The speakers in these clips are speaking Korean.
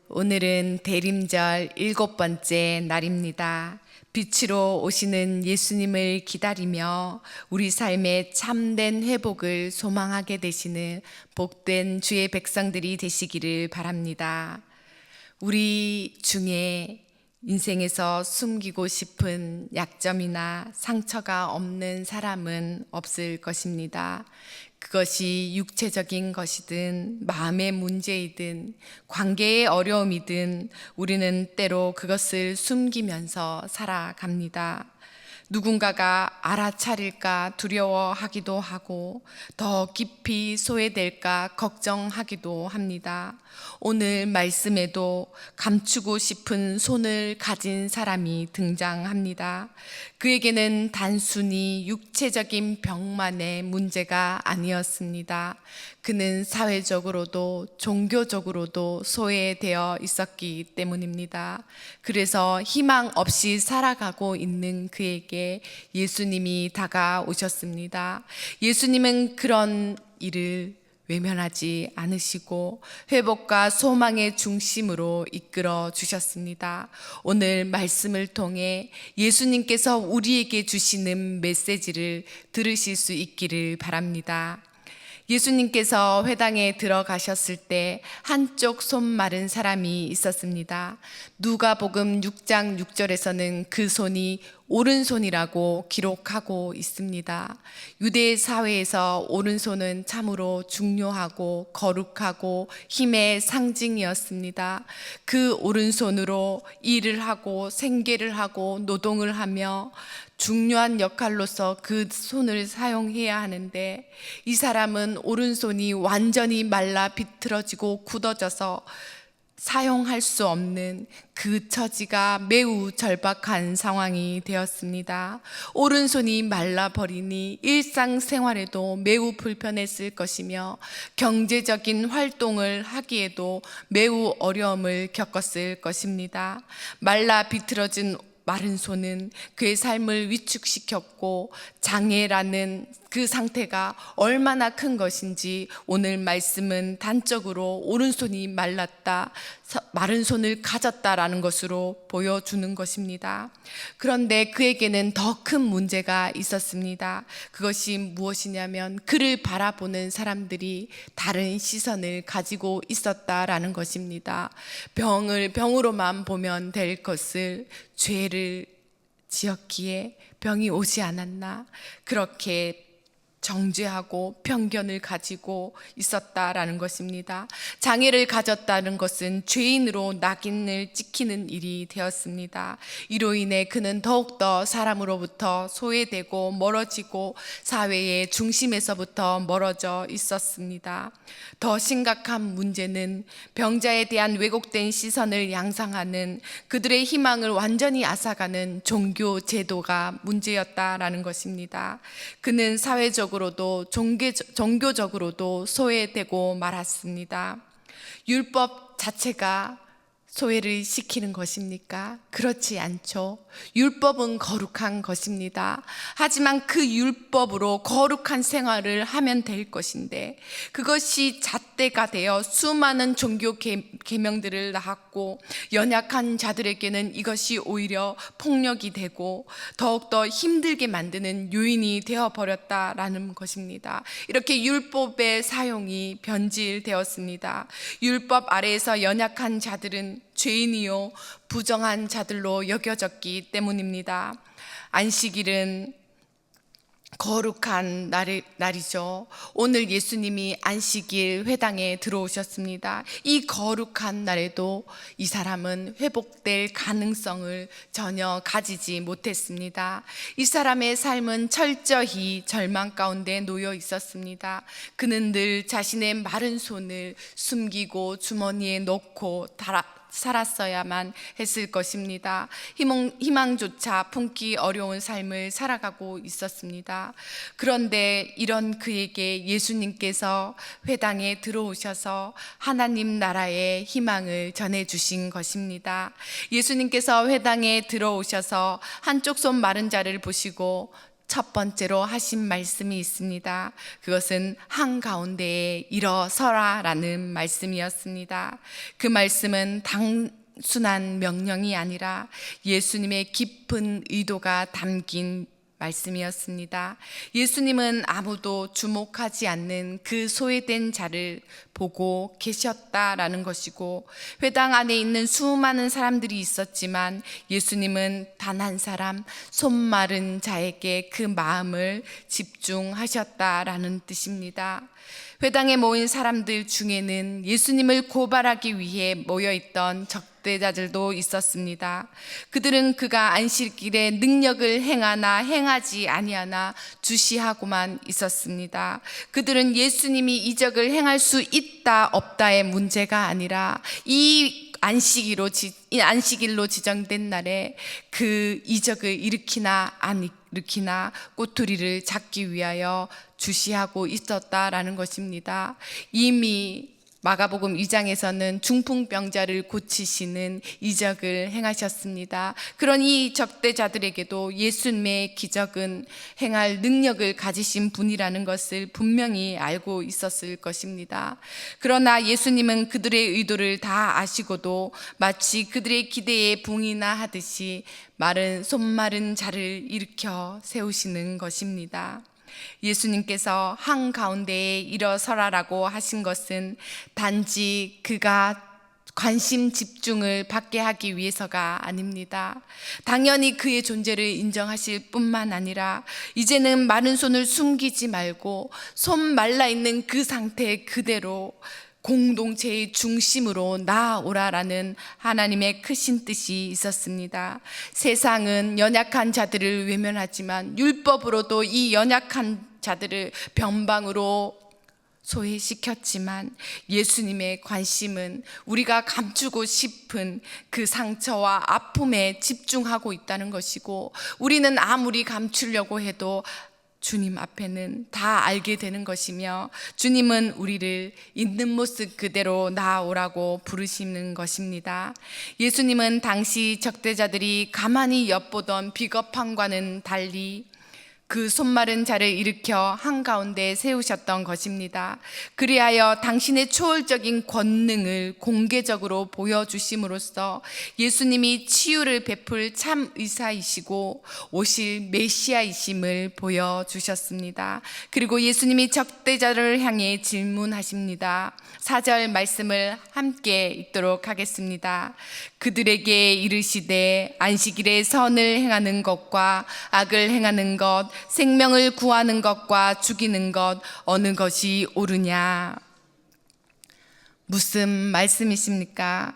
오늘은 대림절 7번째 날입니다. 빛으로 오시는 예수님을 기다리며 우리 삶의 참된 회복을 소망하게 되시는 복된 주의 백성들이 되시기를 바랍니다. 우리 중에 인생에서 숨기고 싶은 약점이나 상처가 없는 사람은 없을 것입니다. 그것이 육체적인 것이든 마음의 문제이든 관계의 어려움이든 우리는 때로 그것을 숨기면서 살아갑니다. 누군가가 알아차릴까 두려워하기도 하고 더 깊이 소외될까 걱정하기도 합니다. 오늘 말씀에도 감추고 싶은 손을 가진 사람이 등장합니다. 그에게는 단순히 육체적인 병만의 문제가 아니었습니다. 그는 사회적으로도 종교적으로도 소외되어 있었기 때문입니다. 그래서 희망 없이 살아가고 있는 그에게 예수님이 다가오셨습니다. 예수님은 그런 일을 외면하지 않으시고 회복과 소망의 중심으로 이끌어 주셨습니다. 오늘 말씀을 통해 예수님께서 우리에게 주시는 메시지를 들으실 수 있기를 바랍니다. 예수님께서 회당에 들어가셨을 때 한쪽 손 마른 사람이 있었습니다. 누가복음 6장 6절에서는 그 손이 오른손이라고 기록하고 있습니다. 유대 사회에서 오른손은 참으로 중요하고 거룩하고 힘의 상징이었습니다. 그 오른손으로 일을 하고 생계를 하고 노동을 하며 중요한 역할로서 그 손을 사용해야 하는데 이 사람은 오른손이 완전히 말라 비틀어지고 굳어져서 사용할 수 없는 그 처지가 매우 절박한 상황이 되었습니다. 오른손이 말라버리니 일상생활에도 매우 불편했을 것이며 경제적인 활동을 하기에도 매우 어려움을 겪었을 것입니다. 말라 비틀어진 마른 손은 그의 삶을 위축시켰고 장애라는 그 상태가 얼마나 큰 것인지 오늘 말씀은 단적으로 오른손이 말랐다, 마른 손을 가졌다라는 것으로 보여주는 것입니다. 그런데 그에게는 더 큰 문제가 있었습니다. 그것이 무엇이냐면 그를 바라보는 사람들이 다른 시선을 가지고 있었다라는 것입니다. 병으로만 보면 될 것을 죄를 지었기에 병이 오지 않았나 그렇게 정죄하고 편견을 가지고 있었다라는 것입니다. 장애를 가졌다는 것은 죄인으로 낙인을 찍히는 일이 되었습니다. 이로 인해 그는 더욱더 사람으로부터 소외되고 멀어지고 사회의 중심에서부터 멀어져 있었습니다. 더 심각한 문제는 병자에 대한 왜곡된 시선을 양상하는 그들의 희망을 완전히 앗아가는 종교 제도가 문제였다라는 것입니다. 그는 사회적으로도 종교적으로도 소외되고 말았습니다. 율법 자체가 소외를 시키는 것입니까? 그렇지 않죠. 율법은 거룩한 것입니다. 하지만 그 율법으로 거룩한 생활을 하면 될 것인데 그것이 잣대가 되어 수많은 종교 계명들을 낳았고 연약한 자들에게는 이것이 오히려 폭력이 되고 더욱더 힘들게 만드는 요인이 되어버렸다라는 것입니다. 이렇게 율법의 사용이 변질되었습니다. 율법 아래에서 연약한 자들은 죄인이요 부정한 자들로 여겨졌기 때문입니다. 안식일은 거룩한 날이죠. 오늘 예수님이 안식일 회당에 들어오셨습니다. 이 거룩한 날에도 이 사람은 회복될 가능성을 전혀 가지지 못했습니다. 이 사람의 삶은 철저히 절망 가운데 놓여 있었습니다. 그는 늘 자신의 마른 손을 숨기고 주머니에 넣고 살았어야만 했을 것입니다. 희망조차 품기 어려운 삶을 살아가고 있었습니다. 그런데 이런 그에게 예수님께서 회당에 들어오셔서 하나님 나라의 희망을 전해주신 것입니다. 예수님께서 회당에 들어오셔서 한쪽 손 마른 자를 보시고 첫 번째로 하신 말씀이 있습니다. 그것은 한가운데에 일어서라라는 말씀이었습니다. 그 말씀은 단순한 명령이 아니라 예수님의 깊은 의도가 담긴 말씀이었습니다. 예수님은 아무도 주목하지 않는 그 소외된 자를 보고 계셨다라는 것이고, 회당 안에 있는 수많은 사람들이 있었지만 예수님은 단 한 사람, 손 마른 자에게 그 마음을 집중하셨다라는 뜻입니다. 회당에 모인 사람들 중에는 예수님을 고발하기 위해 모여있던 적대자들도 있었습니다. 그들은 그가 안식일에 능력을 행하나 행하지 아니하나 주시하고만 있었습니다. 그들은 예수님이 이적을 행할 수 있다 없다의 문제가 아니라 이 안식일로 지정된 날에 그 이적을 일으키나 안 일으키나 꼬투리를 잡기 위하여 주시하고 있었다라는 것입니다. 이미 마가복음 2장에서는 중풍병자를 고치시는 이적을 행하셨습니다. 그런 이 적대자들에게도 예수님의 기적은 행할 능력을 가지신 분이라는 것을 분명히 알고 있었을 것입니다. 그러나 예수님은 그들의 의도를 다 아시고도 마치 그들의 기대에 붕이나 하듯이 손 마른 자를 일으켜 세우시는 것입니다. 예수님께서 한가운데에 일어서라라고 하신 것은 단지 그가 관심 집중을 받게 하기 위해서가 아닙니다. 당연히 그의 존재를 인정하실 뿐만 아니라 이제는 마른 손을 숨기지 말고 손 말라 있는 그 상태 그대로 공동체의 중심으로 나아오라라는 하나님의 크신 뜻이 있었습니다. 세상은 연약한 자들을 외면하지만 율법으로도 이 연약한 자들을 변방으로 소외시켰지만 예수님의 관심은 우리가 감추고 싶은 그 상처와 아픔에 집중하고 있다는 것이고, 우리는 아무리 감추려고 해도 주님 앞에는 다 알게 되는 것이며, 주님은 우리를 있는 모습 그대로 나아오라고 부르시는 것입니다. 예수님은 당시 적대자들이 가만히 엿보던 비겁함과는 달리 그 손 마른 자를 일으켜 한가운데 세우셨던 것입니다. 그리하여 당신의 초월적인 권능을 공개적으로 보여주심으로써 예수님이 치유를 베풀 참 의사이시고 오실 메시아이심을 보여주셨습니다. 그리고 예수님이 적대자를 향해 질문하십니다. 4절 말씀을 함께 읽도록 하겠습니다. 그들에게 이르시되 안식일에 선을 행하는 것과 악을 행하는 것, 생명을 구하는 것과 죽이는 것 어느 것이 옳으냐? 무슨 말씀이십니까?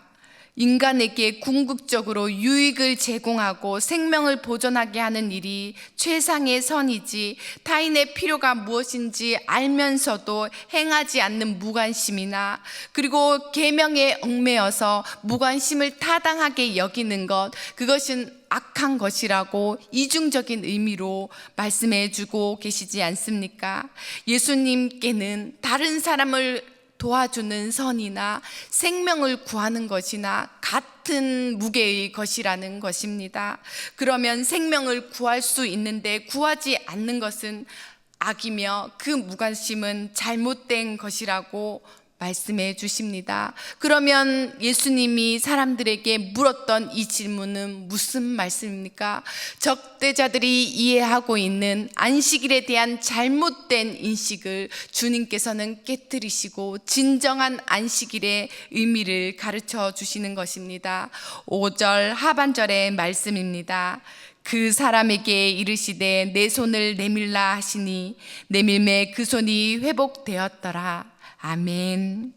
인간에게 궁극적으로 유익을 제공하고 생명을 보존하게 하는 일이 최상의 선이지, 타인의 필요가 무엇인지 알면서도 행하지 않는 무관심이나 그리고 계명에 얽매여서 무관심을 타당하게 여기는 것, 그것은 악한 것이라고 이중적인 의미로 말씀해 주고 계시지 않습니까? 예수님께는 다른 사람을 도와주는 선이나 생명을 구하는 것이나 같은 무게의 것이라는 것입니다. 그러면 생명을 구할 수 있는데 구하지 않는 것은 악이며 그 무관심은 잘못된 것이라고 말씀해 주십니다. 그러면 예수님이 사람들에게 물었던 이 질문은 무슨 말씀입니까? 적대자들이 이해하고 있는 안식일에 대한 잘못된 인식을 주님께서는 깨뜨리시고 진정한 안식일의 의미를 가르쳐 주시는 것입니다. 5절 하반절의 말씀입니다. 그 사람에게 이르시되 내 손을 내밀라 하시니 내밀매 그 손이 회복되었더라. 아멘.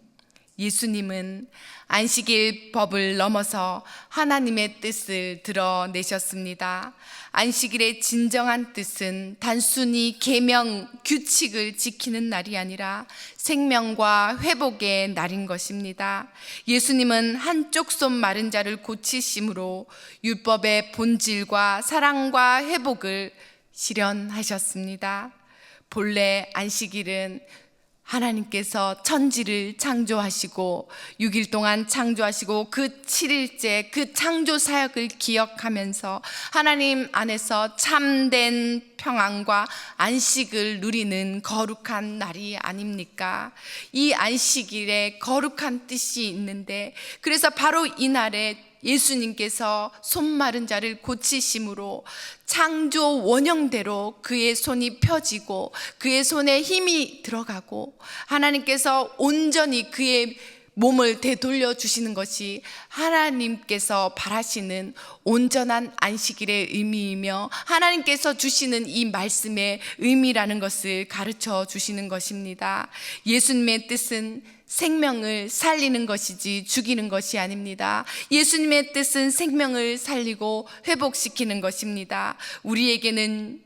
예수님은 안식일 법을 넘어서 하나님의 뜻을 드러내셨습니다. 안식일의 진정한 뜻은 단순히 계명, 규칙을 지키는 날이 아니라 생명과 회복의 날인 것입니다. 예수님은 한쪽 손 마른 자를 고치심으로 율법의 본질과 사랑과 회복을 실현하셨습니다. 본래 안식일은 하나님께서 천지를 창조하시고 6일 동안 창조하시고 그 7일째 그 창조 사역을 기억하면서 하나님 안에서 참된 평안과 안식을 누리는 거룩한 날이 아닙니까? 이 안식일에 거룩한 뜻이 있는데, 그래서 바로 이 날에 예수님께서 손 마른 자를 고치심으로 창조 원형대로 그의 손이 펴지고 그의 손에 힘이 들어가고 하나님께서 온전히 그의 몸을 되돌려 주시는 것이 하나님께서 바라시는 온전한 안식일의 의미이며 하나님께서 주시는 이 말씀의 의미라는 것을 가르쳐 주시는 것입니다. 예수님의 뜻은 생명을 살리는 것이지 죽이는 것이 아닙니다. 예수님의 뜻은 생명을 살리고 회복시키는 것입니다. 우리에게는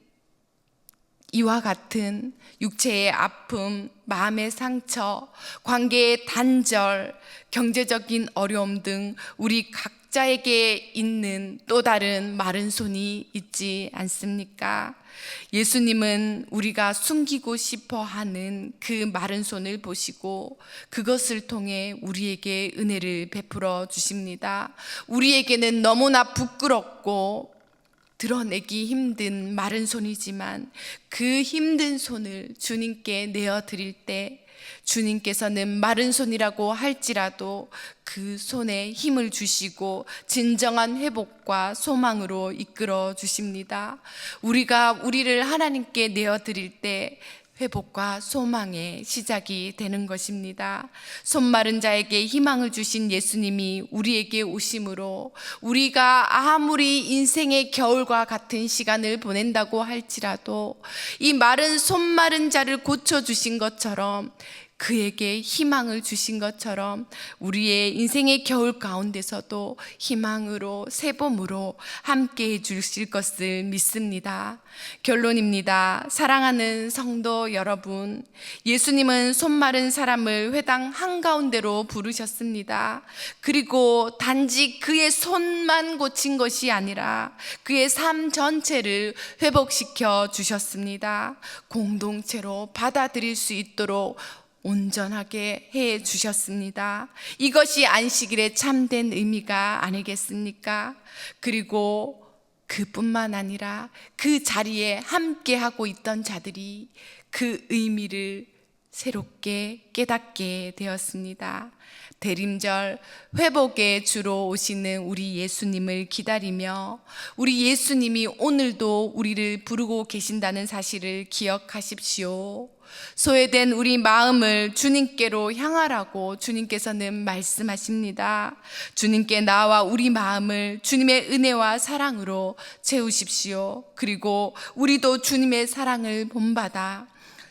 이와 같은 육체의 아픔, 마음의 상처, 관계의 단절, 경제적인 어려움 등 우리 각자에게 있는 또 다른 마른 손이 있지 않습니까? 예수님은 우리가 숨기고 싶어 하는 그 마른 손을 보시고 그것을 통해 우리에게 은혜를 베풀어 주십니다. 우리에게는 너무나 부끄럽고 드러내기 힘든 마른 손이지만 그 힘든 손을 주님께 내어드릴 때 주님께서는 마른 손이라고 할지라도 그 손에 힘을 주시고 진정한 회복과 소망으로 이끌어 주십니다. 우리가 우리를 하나님께 내어드릴 때 회복과 소망의 시작이 되는 것입니다. 손 마른 자에게 희망을 주신 예수님이 우리에게 오심으로 우리가 아무리 인생의 겨울과 같은 시간을 보낸다고 할지라도 이 마른 손 마른 자를 고쳐주신 것처럼 그에게 희망을 주신 것처럼 우리의 인생의 겨울 가운데서도 희망으로 새봄으로 함께해 주실 것을 믿습니다. 결론입니다. 사랑하는 성도 여러분, 예수님은 손 마른 사람을 회당 한가운데로 부르셨습니다. 그리고 단지 그의 손만 고친 것이 아니라 그의 삶 전체를 회복시켜 주셨습니다. 공동체로 받아들일 수 있도록 온전하게 해 주셨습니다. 이것이 안식일의 참된 의미가 아니겠습니까? 그리고 그뿐만 아니라 그 자리에 함께 하고 있던 자들이 그 의미를 새롭게 깨닫게 되었습니다. 대림절 회복의 주로 오시는 우리 예수님을 기다리며 우리 예수님이 오늘도 우리를 부르고 계신다는 사실을 기억하십시오. 소외된 우리 마음을 주님께로 향하라고 주님께서는 말씀하십니다. 주님께 나와 우리 마음을 주님의 은혜와 사랑으로 채우십시오. 그리고 우리도 주님의 사랑을 본받아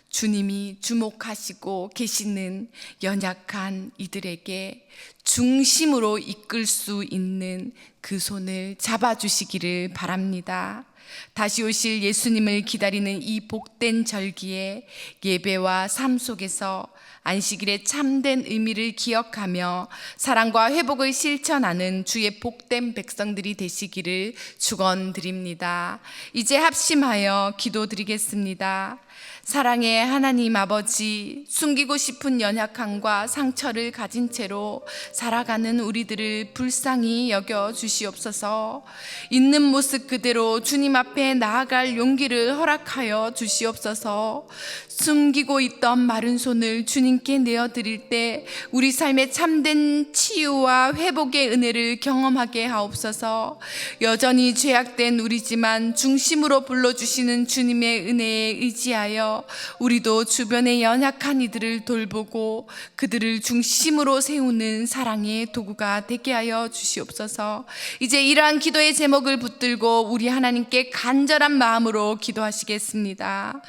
주님이 주목하시고 계시는 연약한 이들에게 중심으로 이끌 수 있는 그 손을 잡아주시기를 바랍니다. 다시 오실 예수님을 기다리는 이 복된 절기에 예배와 삶 속에서 안식일의 참된 의미를 기억하며 사랑과 회복을 실천하는 주의 복된 백성들이 되시기를 축원드립니다. 이제 합심하여 기도드리겠습니다. 사랑의 하나님 아버지, 숨기고 싶은 연약함과 상처를 가진 채로 살아가는 우리들을 불쌍히 여겨 주시옵소서. 있는 모습 그대로 주님 앞에 나아갈 용기를 허락하여 주시옵소서. 숨기고 있던 마른 손을 주님께 내어드릴 때 우리 삶의 참된 치유와 회복의 은혜를 경험하게 하옵소서. 여전히 죄악된 우리지만 중심으로 불러주시는 주님의 은혜에 의지하여 우리도 주변의 연약한 이들을 돌보고 그들을 중심으로 세우는 사랑의 도구가 되게 하여 주시옵소서. 이제 이러한 기도의 제목을 붙들고 우리 하나님께 간절한 마음으로 기도하시겠습니다.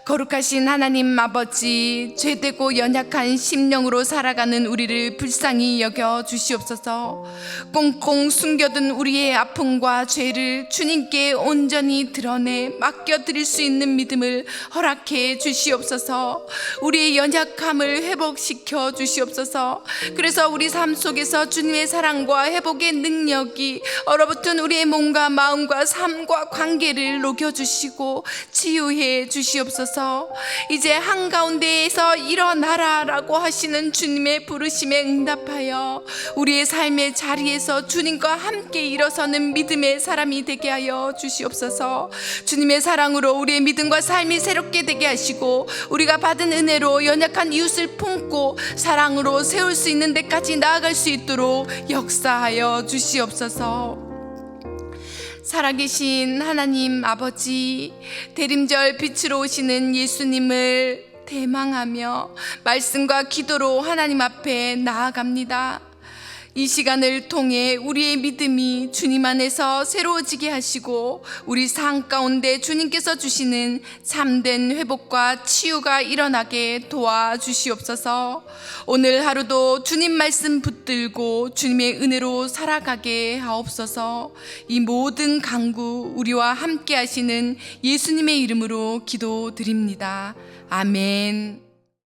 거룩하신 하나님 아버지, 죄되고 연약한 연약한 심령으로 살아가는 우리를 불쌍히 여겨 주시옵소서. 꽁꽁 숨겨둔 우리의 아픔과 죄를 주님께 온전히 드러내 맡겨드릴 수 있는 믿음을 허락해 주시옵소서. 우리의 연약함을 회복시켜 주시옵소서. 그래서 우리 삶 속에서 주님의 사랑과 회복의 능력이 얼어붙은 우리의 몸과 마음과 삶과 관계를 녹여주시고 치유해 주시옵소서. 이제 한가운데에서 일어나라 라고 하시는 주님의 부르심에 응답하여 우리의 삶의 자리에서 주님과 함께 일어서는 믿음의 사람이 되게 하여 주시옵소서. 주님의 사랑으로 우리의 믿음과 삶이 새롭게 되게 하시고 우리가 받은 은혜로 연약한 이웃을 품고 사랑으로 세울 수 있는 데까지 나아갈 수 있도록 역사하여 주시옵소서. 살아계신 하나님 아버지, 대림절 빛으로 오시는 예수님을 대망하며 말씀과 기도로 하나님 앞에 나아갑니다. 이 시간을 통해 우리의 믿음이 주님 안에서 새로워지게 하시고 우리 삶 가운데 주님께서 주시는 참된 회복과 치유가 일어나게 도와주시옵소서. 오늘 하루도 주님 말씀 붙들고 주님의 은혜로 살아가게 하옵소서. 이 모든 간구 우리와 함께 하시는 예수님의 이름으로 기도드립니다. 아멘.